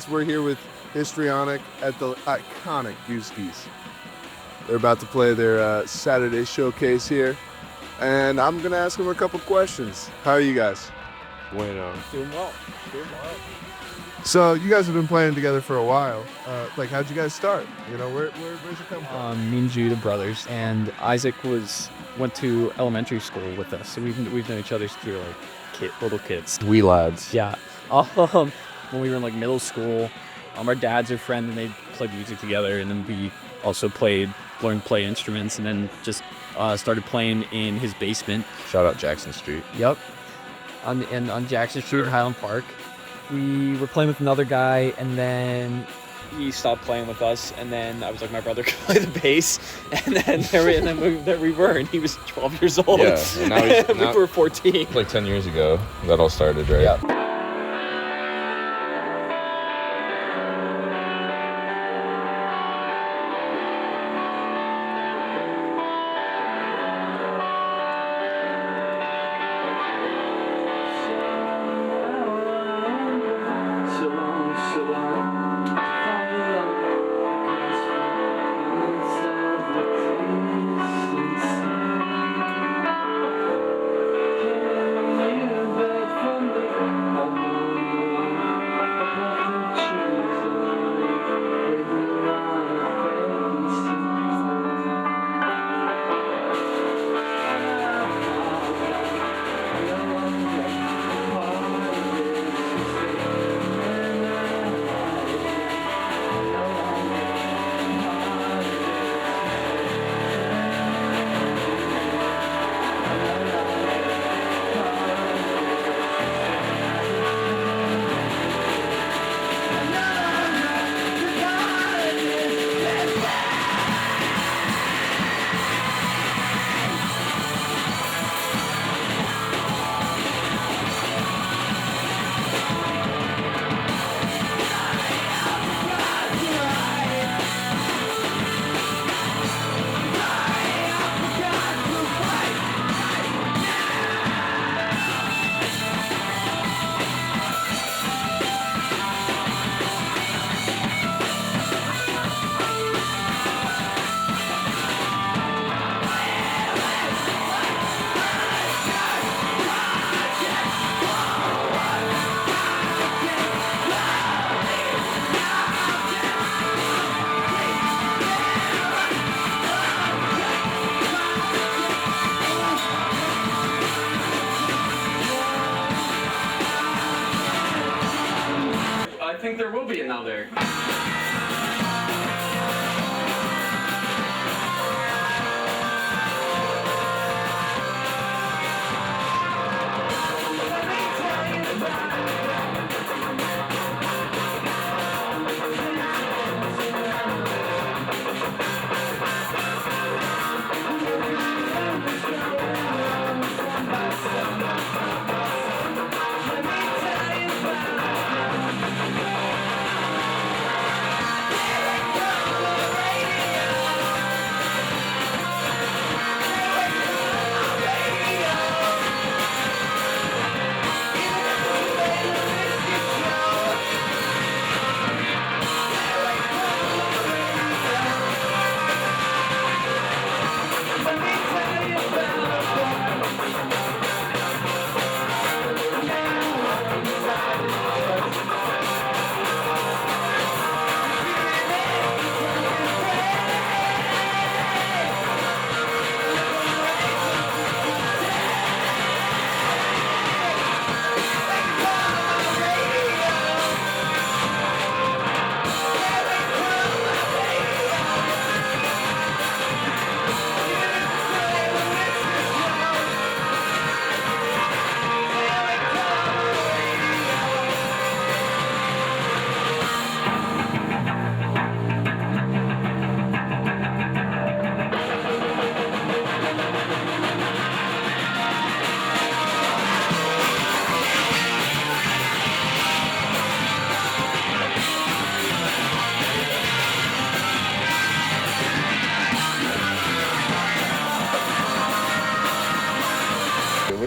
kids. We're here with Histrionic at the iconic Gooski's. They're about to play their Saturday showcase here, and I'm gonna ask them a couple questions. How are you guys? Bueno. Doing well. So you guys have been playing together for a while. How'd you guys start? You know, where'd you come from? Me and Jude are brothers, and Isaac went to elementary school with us, so we've known each other through little kids. Wee lads. Yeah. When we were in middle school, our dads are friends, and they played music together, and then we also learned to play instruments, and then just started playing in his basement. Shout out Jackson Street. Yep. On Jackson Street in Highland Park. We were playing with another guy, and then he stopped playing with us, and then I was like, my brother could play the bass, and then there we were, and he was 12 years old. Yeah, and now we were 14. Like 10 years ago, that all started, right? Yeah. I think there will be another.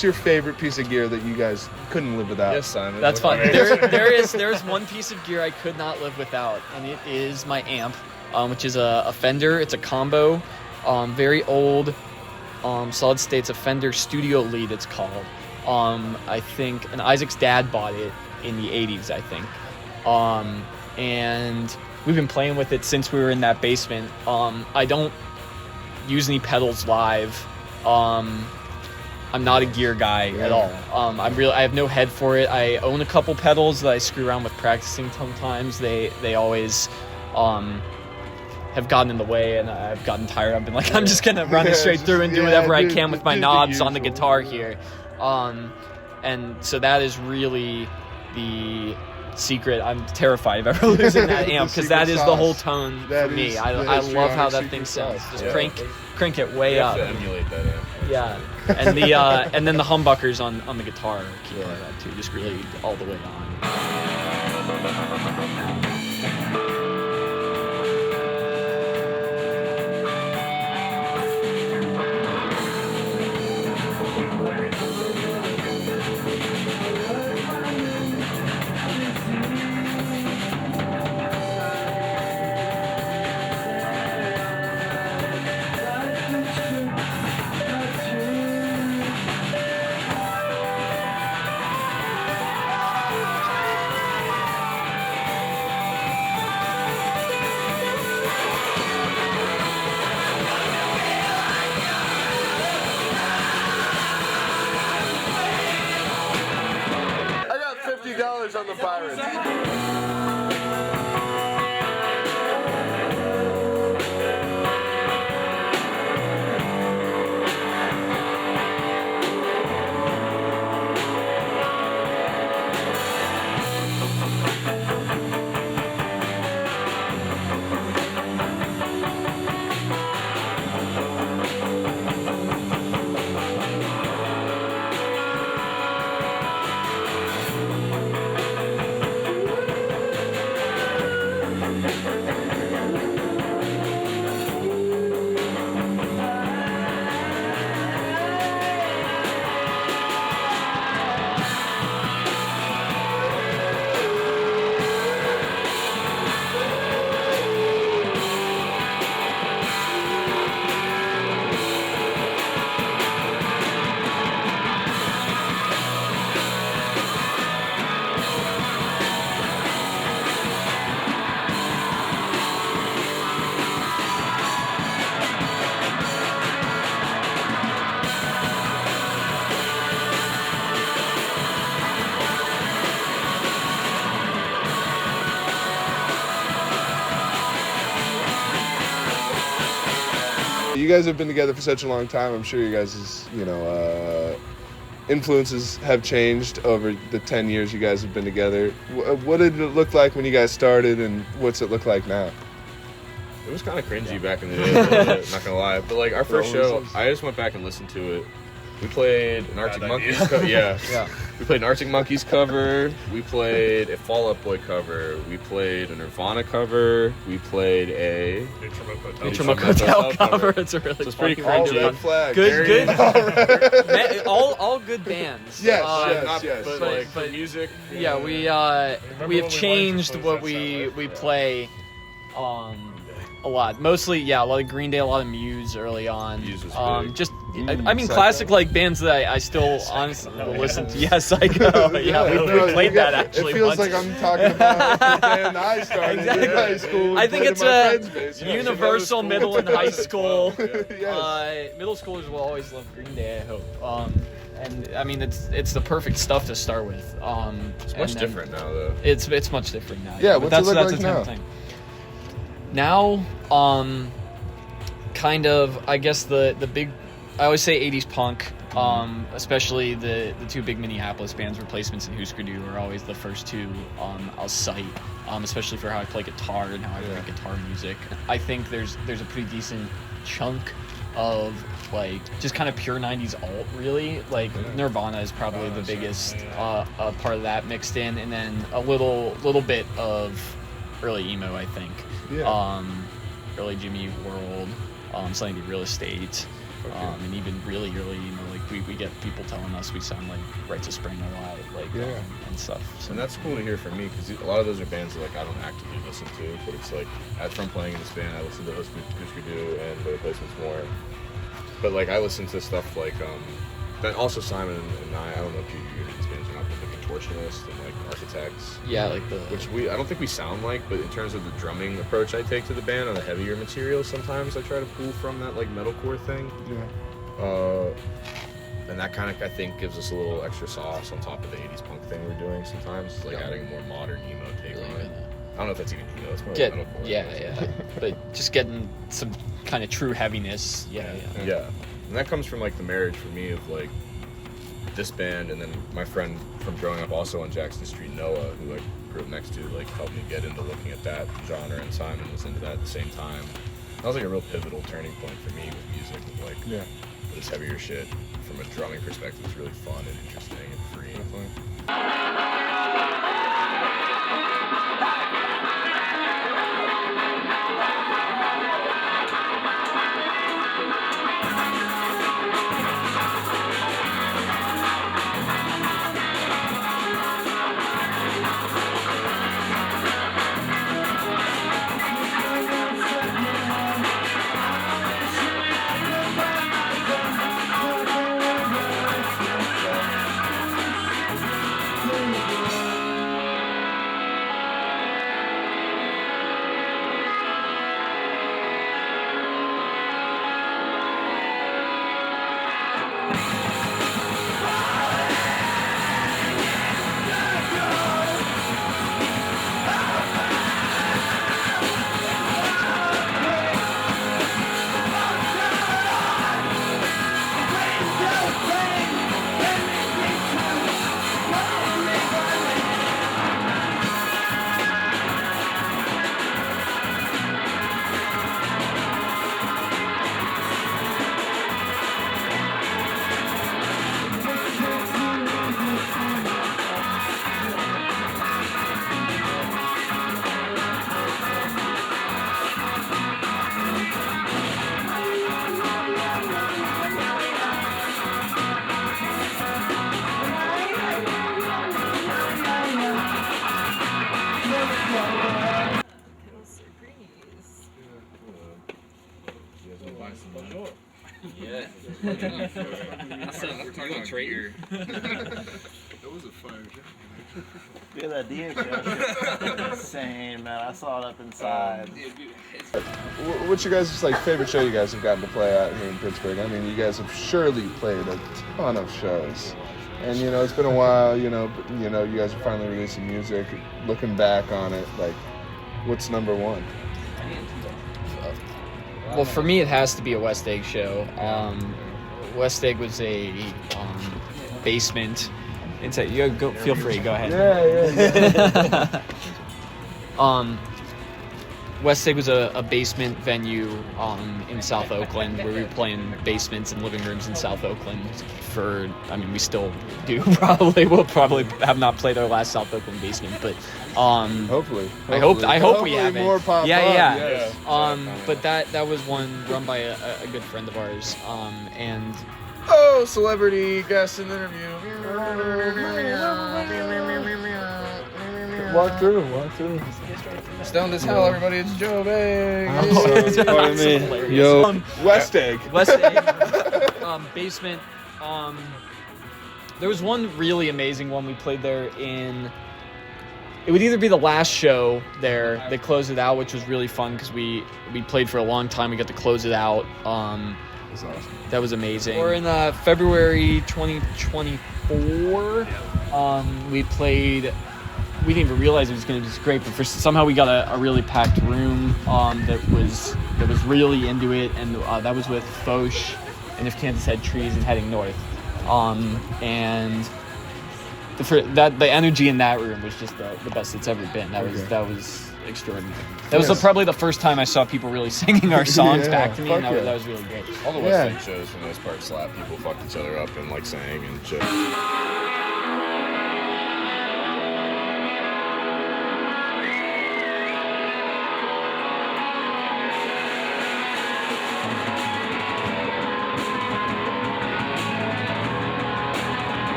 what's your favorite piece of gear that you guys couldn't live without? Yes, Simon. That's fun. What- There's one piece of gear I could not live without, and it is my amp, which is a Fender. It's a combo, very old, solid state. It's a Fender Studio Lead, it's called. I think, and Isaac's dad bought it in the 80s, I think. And we've been playing with it since we were in that basement. I don't use any pedals live. I'm not a gear guy at all. I have no head for it. I own a couple pedals that I screw around with practicing sometimes. They always have gotten in the way, and I've gotten tired. I've been like, I'm just gonna run it straight through and do whatever I can with my knobs on the guitar here. And so that is really the secret. I'm terrified of ever losing that amp, because that is the whole tone for me. I love how that thing sounds. Just crank it way You up. have to emulate that amp. Yeah, and the and then the humbuckers on the guitar keep part of that too, just really all the way on. I got $50 on the Pirates. You guys have been together for such a long time. I'm sure you guys' influences have changed over the 10 years you guys have been together. What did it look like when you guys started, and what's it look like now? It was kind of cringy back in the day, a little bit, not gonna lie. But like our first show, I just went back and listened to it. We played an Arctic Monkeys cover. Yeah. We played an Arctic Monkeys cover. We played a Fall Out Boy cover. We played a Nirvana cover. We played a Neutral Hotel cover. It's a really So it's pretty fun cringy. one. Flag. Good. all good bands. Yes, Not, yes. But, But- like for but- music. Yeah, we have changed what we play a lot. Mostly, a lot of Green Day, a lot of Muse early on. Muse was big. Just, I mean, Psycho. classic like bands that I still honestly will listen to. Yeah, Psycho. We played that actually. It feels once. like I'm talking about the band I started Exactly. in high school. I think played it's in my a friend's basement. universal middle and high school. Yes. Middle schoolers will always love Green Day, I hope. And I mean, it's the perfect stuff to start with. It's much different now, though. It's much different now. Yeah, but what's it look that's like the same now? thing. Now, kind of, I guess the big, I always say 80s punk, especially the two big Minneapolis bands, Replacements and Husker Du, are always the first two I'll cite, especially for how I play guitar and how I write guitar music. I think there's a pretty decent chunk of like just kind of pure 90s alt, really. Like Nirvana is probably the biggest part of that mixed in, and then a little bit of early emo, I think. Yeah. Early Jimmy World, Something to Real Estate. And even really early, like we get people telling us we sound like Rites of Spring a lot, like and stuff. So. And that's cool to hear from me because a lot of those are bands that like I don't actively listen to, but it's like from playing in this band, I listen to Gooski and the replacements more. But like I listen to stuff like then also Simon and I don't know if you hear these bands or not, but the Contortionist and like Architects. Yeah, like which I don't think we sound like, but in terms of the drumming approach I take to the band on the heavier material, sometimes I try to pull from that like metalcore thing. Yeah. And that kind of I think gives us a little extra sauce on top of the 80s punk thing we're doing sometimes. It's like adding a more modern emo take on it. I don't know if that's even emo, it's more like metalcore. Yeah. But just getting some kind of true heaviness. Yeah. And that comes from like the marriage for me of like this band and then my friend from growing up also on Jackson Street, Noah, who I grew up next to, like helped me get into looking at that genre, and Simon was into that at the same time. That was like a real pivotal turning point for me with music, of like this heavier shit from a drumming perspective. It's really fun and interesting and free. Yeah. You a traitor. That was a fire show. Look at that DM show. Insane, man. I saw it up inside. What's your guys' like favorite show you guys have gotten to play out here in Pittsburgh? I mean, you guys have surely played a ton of shows, and it's been a while. You guys are finally releasing music. Looking back on it, like, what's number one? Well, for me, it has to be a West Egg show. West Egg was a basement. Feel free, go ahead. Yeah. West Egg was a basement venue in South Oakland where we were playing basements and living rooms in South Oakland we still do probably. We'll probably have not played our last South Oakland basement, but hopefully. I hope we haven't. More pop yeah. Yes. But that was one run by a good friend of ours, and Celebrity guest in the interview. Walk through. Stoned as hell, everybody. It's Joe Big. Pardon me. Yo, West Egg. West Egg basement. There was one really amazing one we played there in. It would either be the last show there. They closed it out, which was really fun because we played for a long time. We got to close it out. That's awesome. That was amazing. Or in February 2024, we played. We didn't even realize it was going to be great, but somehow we got a really packed room that was really into it, and that was with Foch and If Kansas Had Trees and Heading North, and the energy in that room was just the best it's ever been. That was extraordinary. That was probably the first time I saw people really singing our songs back to me, and that was really great. All the West End shows, for the most part, slap. People fucked each other up and like sang and shit.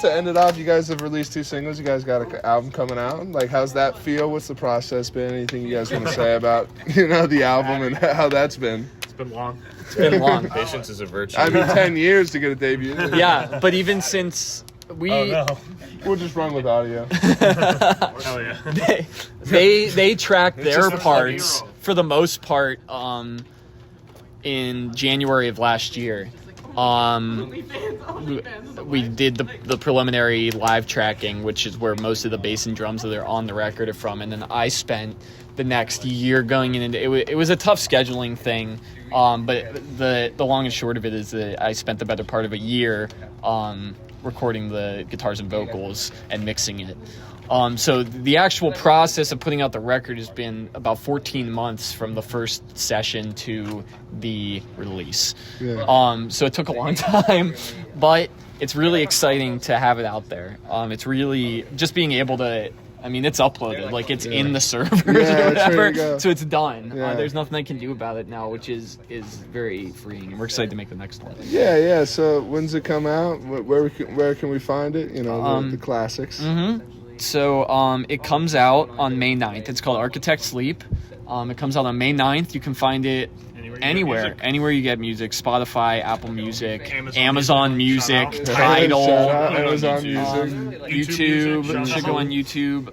to end it off, you guys have released 2 singles. You guys got an album coming out. Like, how's that feel? What's the process been? Anything you guys want to say about, the album and how that's been? It's been long. It's been long. Patience is a virtue. I mean, 10 years to get a debut. Yeah, but even since we... Oh, no. We'll just run with audio. Hell yeah. they track their just parts for the most part in January of last year. We did the preliminary live tracking, which is where most of the bass and drums that are on the record are from, and then I spent the next year going into it. It was a tough scheduling thing, but the long and short of it is that I spent the better part of a year recording the guitars and vocals and mixing it. So the actual process of putting out the record has been about 14 months from the first session to the release. Yeah. So it took a long time, but it's really exciting to have it out there. It's really just being able to, it's uploaded, like it's in the servers or whatever, so it's done. Yeah. There's nothing I can do about it now, which is very freeing, and we're excited to make the next one. Yeah. So when's it come out? Where can we find it? The classics. Mm-hmm. So it comes out on May 9th. It's called Architect Sleep. It comes out on May 9th. You can find it anywhere you get music. Spotify, Apple Music, Amazon Music, Tidal, Shout out Amazon Music. YouTube. It should go on YouTube.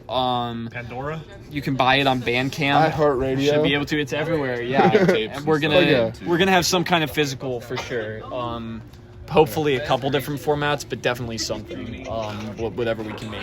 Pandora. You can buy it on Bandcamp. iHeartRadio. Should be able to. It's everywhere. Yeah. And we're gonna have some kind of physical for sure. Hopefully a couple different formats, but definitely something. Whatever we can make.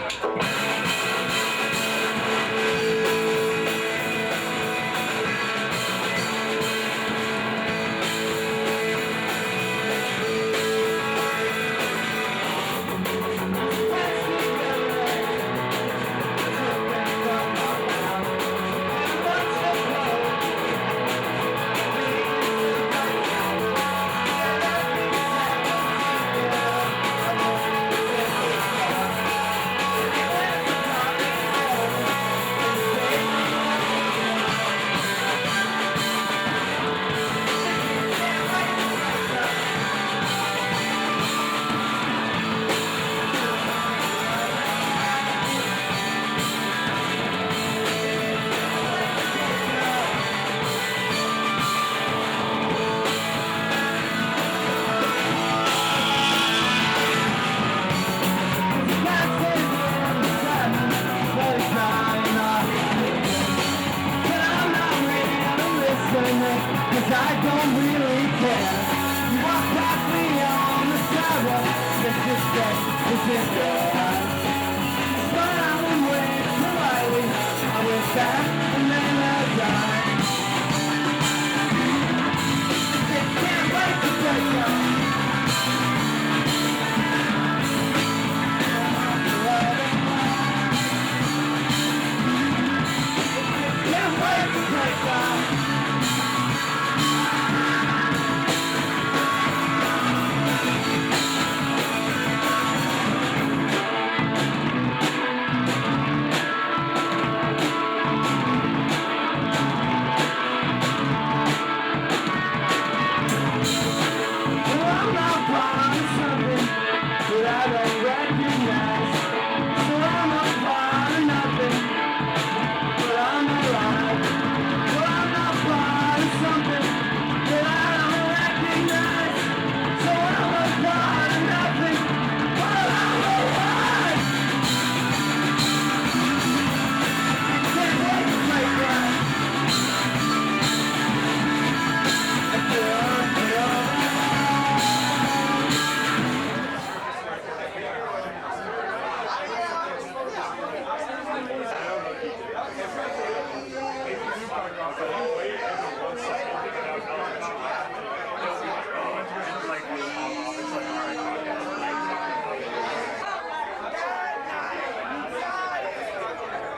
But I would wait politely. I wish that